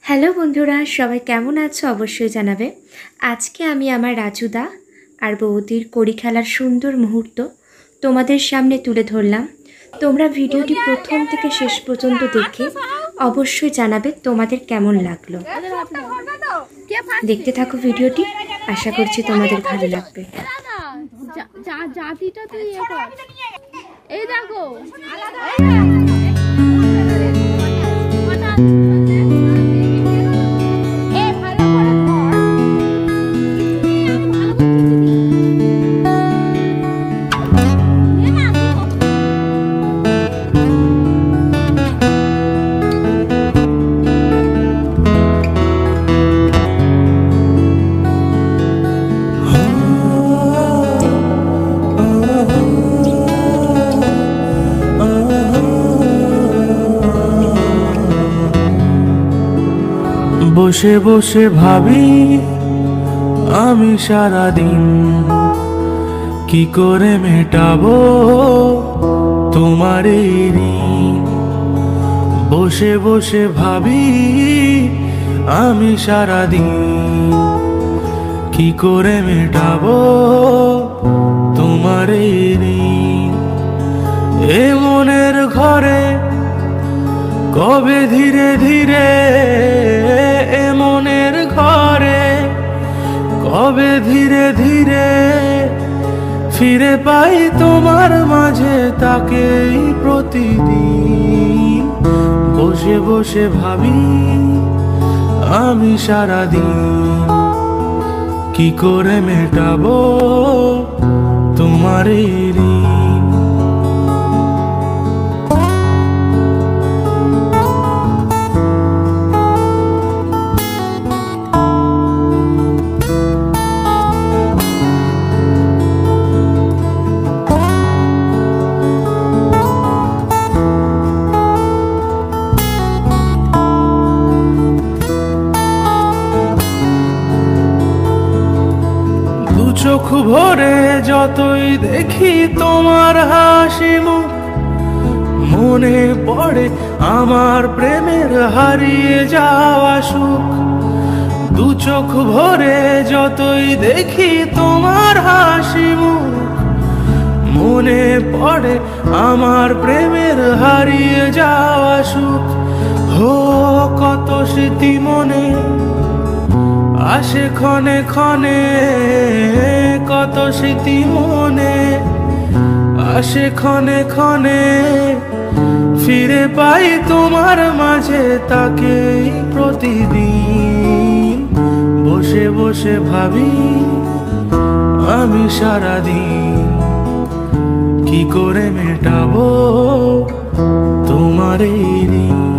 Hello বন্ধুরা, সবাই কেমন আছো অবশ্যই জানাবে। আজকে আমি আমার রাজুদা আর বৌদির কড়ি খেলার সুন্দর মুহূর্ত তোমাদের সামনে তুলে ধরলাম। তোমরা ভিডিওটি প্রথম থেকে শেষ পর্যন্ত দেখে অবশ্যই জানাবে তোমাদের কেমন লাগলো। দেখতে থাকো ভিডিওটি, আশা করছি তোমাদের ভালো লাগবে। এই দেখো বসে বসে ভাবি আমি সারাদিন কি করে মেটাবো তোমার এই ঋণ। বসে বসে ভাবি আমি সারাদিন কি করে মেটাবো তোমার এই ঋণ। এ মনের ঘরে কবে ধীরে ধীরে, এ মনের ঘরে কবে ধীরে ধীরে ফিরে পাই তোমার মাঝে তাকেই প্রতিদিন। বসে বসে ভাবি আমি সারাদিন কি করে মেটাবো তোমার এই ঋণ। চোখ ভরে যতই দেখি তোমার হাসি মুখ, মনে পড়ে আমার প্রেমের হারিয়ে যাওয়া সুখ। দু চোখ ভরে যতই দেখি তোমার হাসি মুখ, মনে পড়ে আমার প্রেমের হারিয়ে যাওয়া সুখ। হো কত স্মৃতি মনে আসে ক্ষণে ক্ষণে, কত স্মৃতি মনে আসে ক্ষণে ক্ষণে ফিরে পাই তোমার মাঝে তাকেই প্রতিদিন। বসে বসে ভাবি আমি সারাদিন কি করে মেটাবো তোমার এই ঋণ।